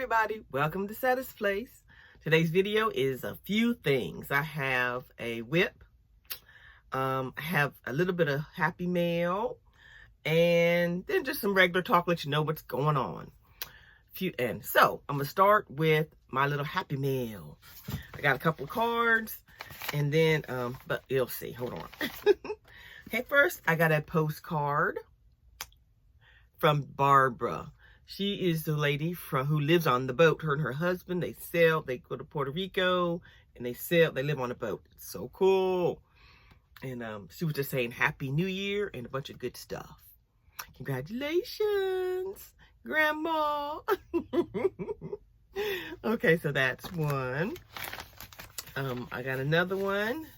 everybody, welcome to Setta's Place. Today's video is a few things. I have a WIP, I have a little bit of happy mail, and then just some regular talk, let you know what's going on. So I'm gonna start with my little happy mail. I got a couple of cards, and then but you'll see. Hold on. Okay, first I got a postcard from Barbara. She is the lady who lives on the boat. Her and her husband, they go to Puerto Rico, and they live on a boat. It's so cool. And she was just saying Happy New Year and a bunch of good stuff. Congratulations, Grandma. Okay, so that's one. I got another one.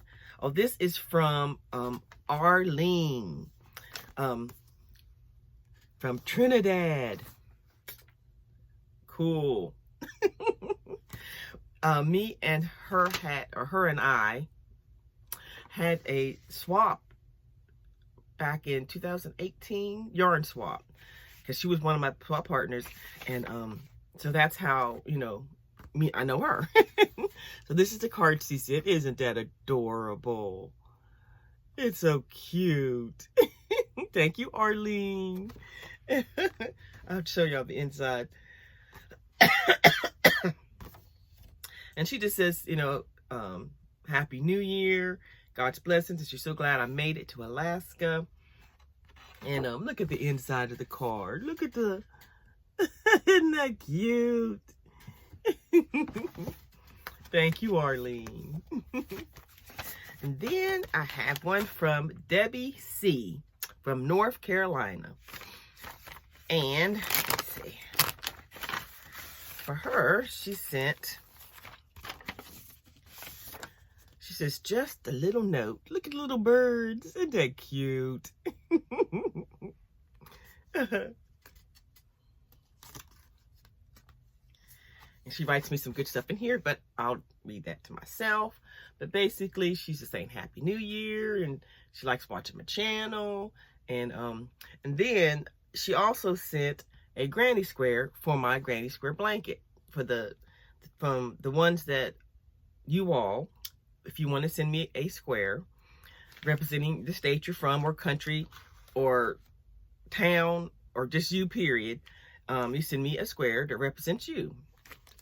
Oh, this is from Arlene from Trinidad. Cool. Me and her and I had a swap back in 2018, yarn swap, because she was one of my partners, and so that's how, I know her. So this is the card she said. Isn't that adorable? It's so cute. Thank you, Arlene. I'll show y'all the inside. And she just says, Happy New Year, God's blessings, and she's so glad I made it to Alaska. And look at the inside of the card. Look at the, isn't that cute? Thank you, Arlene. And then I have one from Debbie C. from North Carolina. And let's see. For her, she says, just a little note. Look at the little birds. Isn't that cute? And she writes me some good stuff in here, but I'll read that to myself. But basically, she's just saying Happy New Year, and she likes watching my channel. And then she also sent a granny square for my granny square blanket from the ones that you all, if you want to send me a square representing the state you're from, or country, or town, or just you, period, you send me a square that represents you.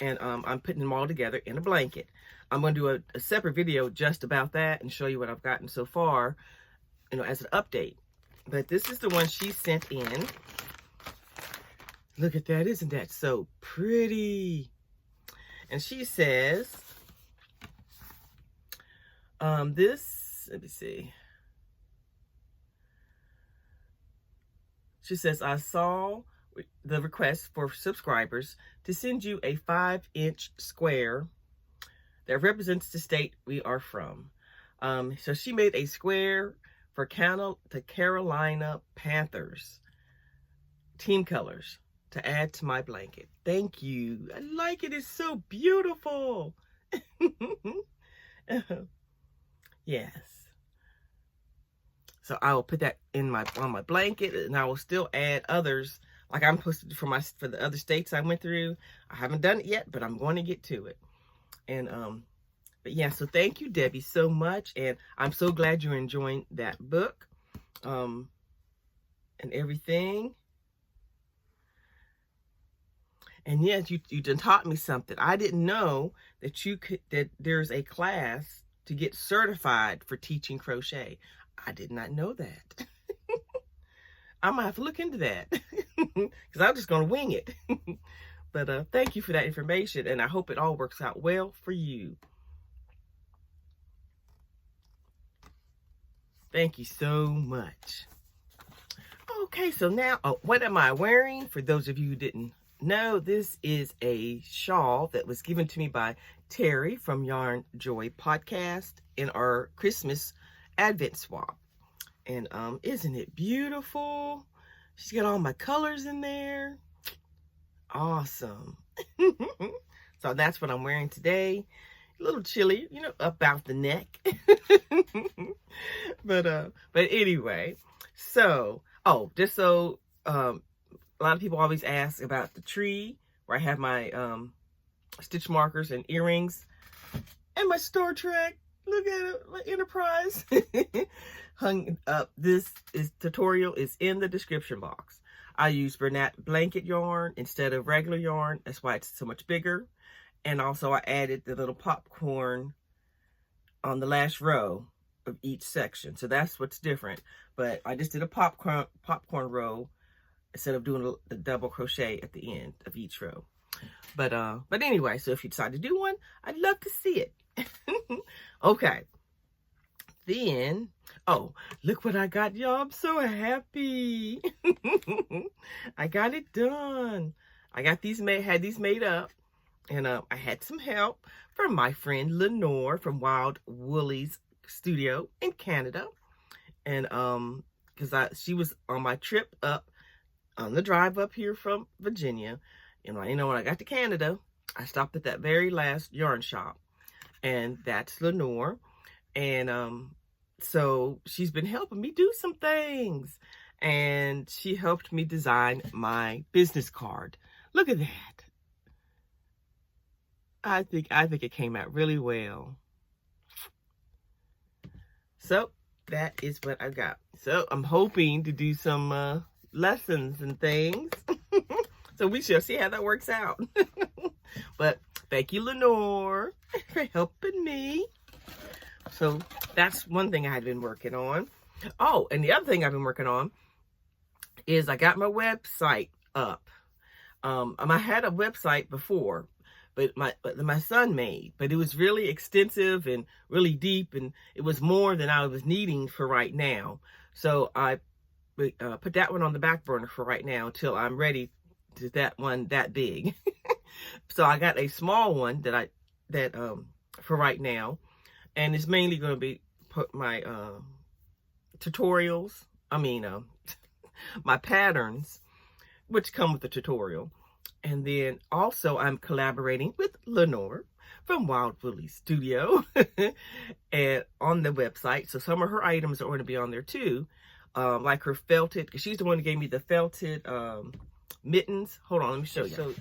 And I'm putting them all together in a blanket. I'm going to do a separate video just about that and show you what I've gotten so far, as an update. But this is the one she sent in. Look at that. Isn't that so pretty? And she says, let me see. She says, I saw the request for subscribers to send you a 5-inch square that represents the state we are from. So she made a square for the Carolina Panthers team colors to add to my blanket. Thank you. I like it. It's so beautiful. Yes. So I will put that on my blanket, and I will still add others, like I'm supposed to do for the other states I went through. I haven't done it yet, but I'm going to get to it. And but yeah, so thank you, Debbie, so much, and I'm so glad you're enjoying that book, and everything. And yes, you done taught me something. I didn't know that there's a class to get certified for teaching crochet. I did not know that. I might have to look into that, because I'm just going to wing it. But thank you for that information, and I hope it all works out well for you. Thank you so much. Okay, so now, what am I wearing? For those of you who didn't know, this is a shawl that was given to me by Terry from Yarn Joy Podcast in our Christmas Advent swap. And isn't it beautiful? She's got all my colors in there. Awesome. So that's what I'm wearing today. A little chilly, about the neck. But anyway, so just so a lot of people always ask about the tree where I have my stitch markers and earrings and my Star Trek. Look at it, my Enterprise. Hung up. This tutorial is in the description box. I use Bernat blanket yarn instead of regular yarn. That's why it's so much bigger. And also I added the little popcorn on the last row of each section. So that's what's different. But I just did a popcorn row instead of doing the double crochet at the end of each row. But anyway, so if you decide to do one, I'd love to see it. Okay. Then, oh, look what I got, y'all. I'm so happy. I got it done. I got these had these made up. And I had some help from my friend Lenore from Wild Woolly's studio in Canada. And because she was on my trip up on the drive up here from Virginia. And you know, when I got to Canada, I stopped at that very last yarn shop. And that's Lenore. And so she's been helping me do some things. And she helped me design my business card. Look at that. I think it came out really well. So that is what I got. So I'm hoping to do some lessons and things. So we shall see how that works out. But thank you, Lenore, for helping me. So that's one thing I had been working on. Oh, and the other thing I've been working on is I got my website up. I had a website before, but my son made, but it was really extensive and really deep, and it was more than I was needing for right now. So I put that one on the back burner for right now until I'm ready to that one that big. So I got a small one that for right now, and it's mainly going to be put my tutorials. I mean, my patterns, which come with the tutorial. And then also I'm collaborating with Lenore from Wild Woolly Studio and on the website. So some of her items are going to be on there too. Like her felted, because she's the one who gave me the felted mittens. Hold on, let me show you. So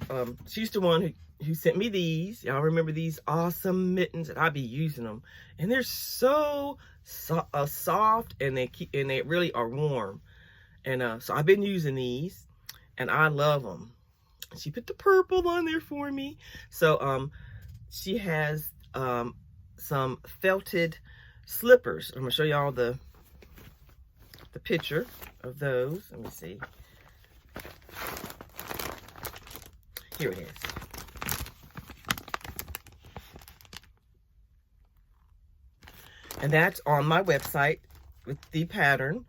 she's the one who sent me these. Y'all remember these awesome mittens, and I'll be using them. And they're so soft, and they really are warm. And so I've been using these, and I love them. She put the purple on there for me. So she has some felted slippers. I'm gonna show y'all the picture of those. Let me see. Here it is. And that's on my website with the pattern.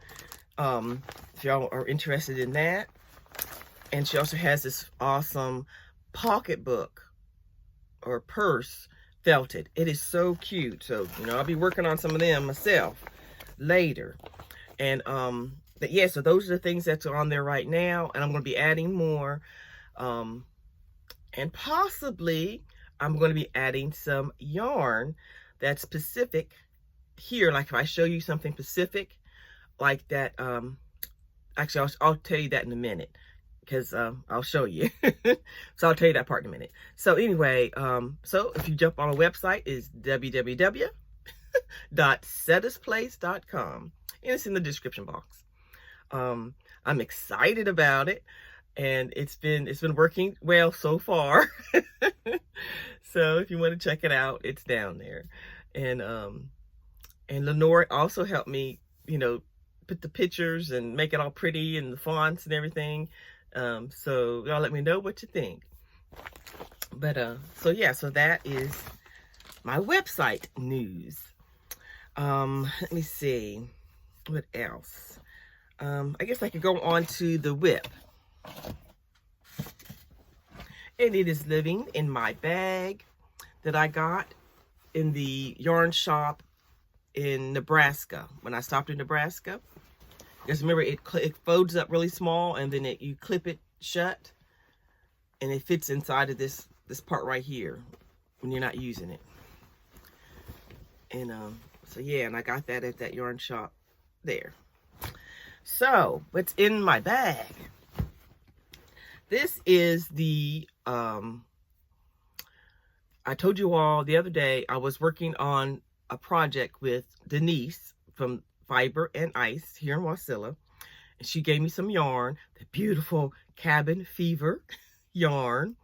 If y'all are interested in that. And she also has this awesome pocketbook or purse felted. It is so cute. So, you know, I'll be working on some of them myself later. And, but yeah, so those are the things that's on there right now. And I'm going to be adding more. And possibly I'm going to be adding some yarn that's specific here. Like if I show you something specific like that, actually, I'll tell you that in a minute. Because I'll show you. So I'll tell you that part in a minute. So anyway, so if you jump on our website, is www.settasplace.com. And it's in the description box. I'm excited about it. And it's been working well so far. So if you want to check it out, it's down there. And Lenore also helped me, you know, put the pictures and make it all pretty and the fonts and everything. So y'all let me know what you think. But so yeah, so that is my website news. Let me see what else. I guess I could go on to the WIP. And it is living in my bag that I got in the yarn shop in Nebraska. When I stopped in Nebraska. Because remember, it folds up really small, and then you clip it shut, and it fits inside of this part right here when you're not using it. And so yeah, and I got that at that yarn shop there. So what's in my bag? This is the, I told you all the other day, I was working on a project with Denise from Fiber and Ice here in Wasilla. And she gave me some yarn, the beautiful Cabin Fever yarn.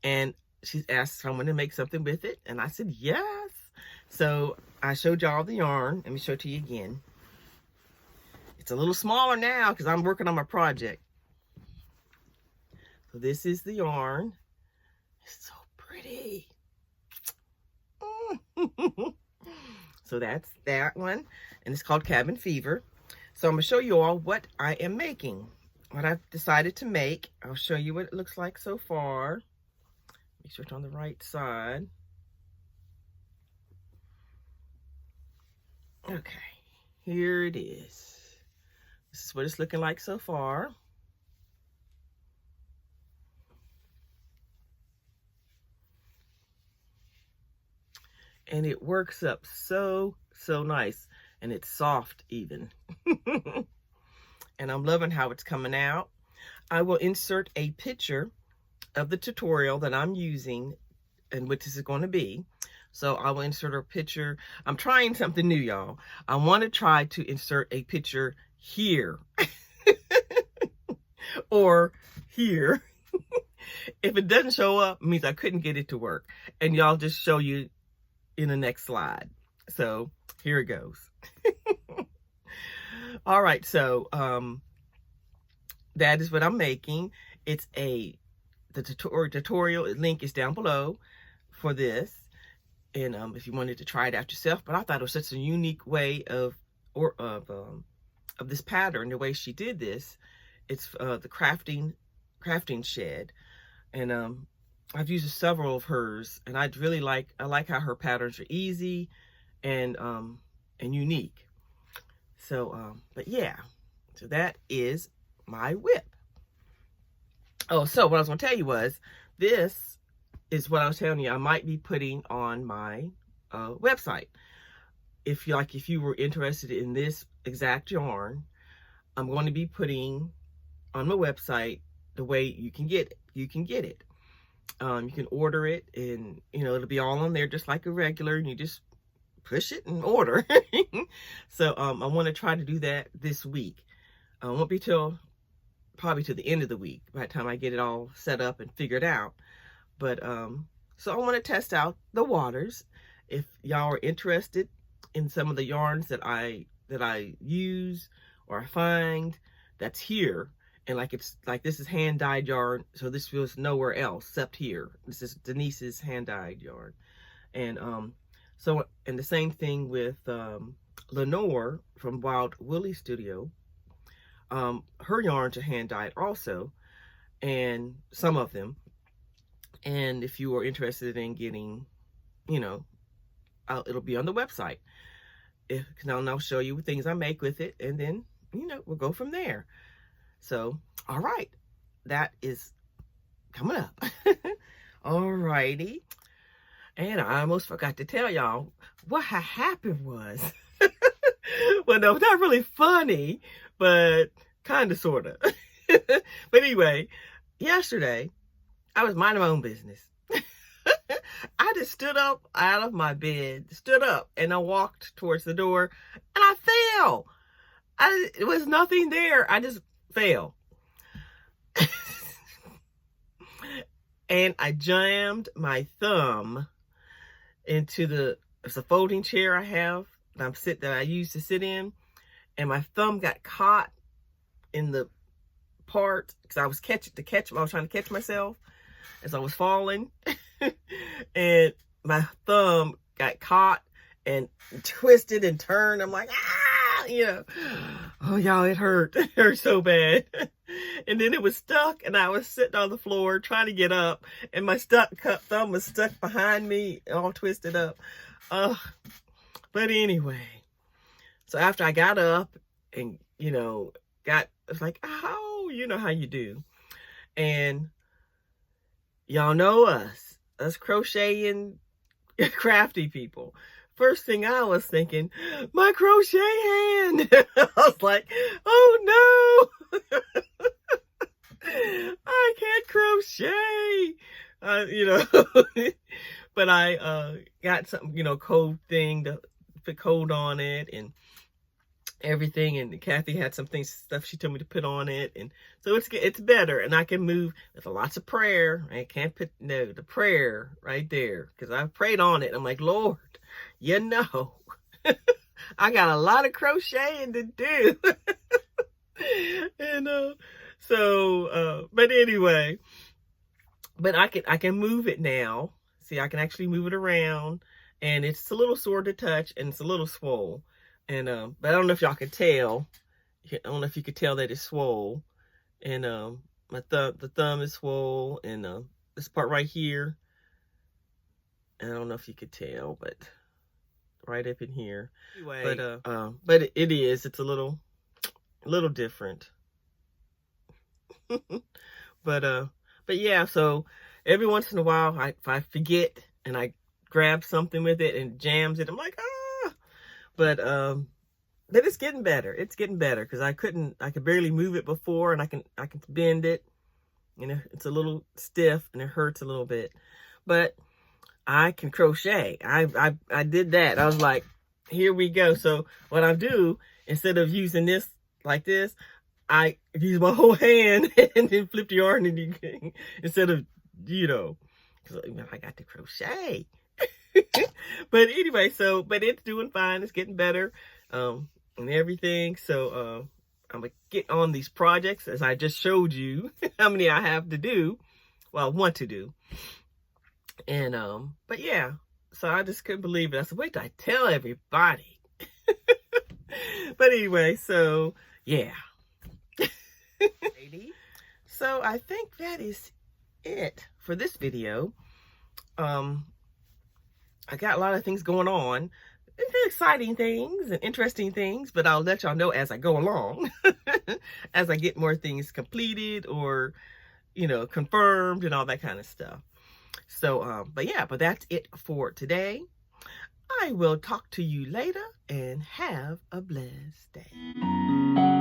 And she asked someone to make something with it. And I said, yes. So I showed y'all the yarn. Let me show it to you again. It's a little smaller now because I'm working on my project. So this is the yarn. It's so pretty. So that's that one. And it's called Cabin Fever. So I'm going to show you all what I am making. What I've decided to make. I'll show you what it looks like so far. Make sure it's on the right side. Okay, here it is. This is what it's looking like so far. And it works up so nice. And it's soft even. And I'm loving how it's coming out. I will insert a picture of the tutorial that I'm using and what this is going to be. So I will insert a picture. I'm trying something new, y'all. I want to try to insert a picture here. Or here. If it doesn't show up, it means I couldn't get it to work. And y'all just show you in the next slide. So here it goes. All right, so that is what I'm making. It's the tutorial link is down below for this. And if you wanted to try it out yourself, but I thought it was such a unique way of this pattern, the way she did this. It's the crafting shed, and I've used several of hers, and I like how her patterns are easy and unique. So but yeah, so that is my WIP. Oh, so what I was going to tell you was, this is what I was telling you I might be putting on my website. If you were interested in this exact yarn, I'm going to be putting on my website the way you can get it. You can order it, and it'll be all on there just like a regular, and you just push it and order. So I want to try to do that this week. Won't be probably to the end of the week by the time I get it all set up and figured out. But so I want to test out the waters. If y'all are interested in some of the yarns that I use or I find, that's here. And this is hand dyed yarn, so this feels nowhere else except here. This is Denise's hand dyed yarn. And and the same thing with Lenore from Wild Willie Studio. Her yarns are hand dyed also, and some of them. And if you are interested in getting, it'll be on the website. I'll show you things I make with it, and then we'll go from there. So, all right, that is coming up. All righty. And I almost forgot to tell y'all what happened was. Well, no, not really funny, but kind of, sort of. But anyway, yesterday, I was minding my own business. I just stood up out of my bed, and I walked towards the door, and I fell. It was nothing there. I just fell. And I jammed my thumb into it's a folding chair I have that I used to sit in, and my thumb got caught in the part because I was trying to catch myself as I was falling. And my thumb got caught and twisted and turned. I'm like, oh y'all, it hurt. It hurt so bad. And then it was stuck, and I was sitting on the floor trying to get up, and my thumb was stuck behind me, all twisted up. But anyway, so after I got up and it's like, oh, you know how you do. And y'all know us crocheting crafty people. First thing I was thinking, my crochet hand. I was like, oh no, I can't crochet, you know. But I got some, you know, cold thing to put cold on it and everything, and Kathy had some things, stuff she told me to put on it, and so it's better, and I can move with lots of prayer. I can't put the prayer right there because I've prayed on it. I'm like, Lord, you know, I got a lot of crocheting to do. And but anyway, but I can move it now. See, I can actually move it around, and it's a little sore to touch, and it's a little swole. And but I don't know if y'all can tell. I don't know if you could tell that it's swole. And the thumb is swole, and this part right here. And I don't know if you could tell, but right up in here. Anyway, but it is. It's a little different. But yeah. So every once in a while, if I forget and I grab something with it and jams it, I'm like, ah. But it's getting better. It's getting better because I could barely move it before, and I can bend it. You know, it's a little stiff and it hurts a little bit, but I can crochet. I did that. I was like, here we go. So what I do, instead of using this like this, I use my whole hand and then flip the yarn, and instead of, you know, because I got to crochet. But anyway, but it's doing fine. It's getting better, and everything. So I'm gonna get on these projects, as I just showed you how many I have to do. Well, I want to do. And but yeah, so I just couldn't believe it. I said, wait till I tell everybody. But anyway, so yeah. So I think that is it for this video. I got a lot of things going on, exciting things and interesting things, but I'll let y'all know as I go along, as I get more things completed or, you know, confirmed and all that kind of stuff. So, but yeah, but that's it for today. I will talk to you later, and have a blessed day.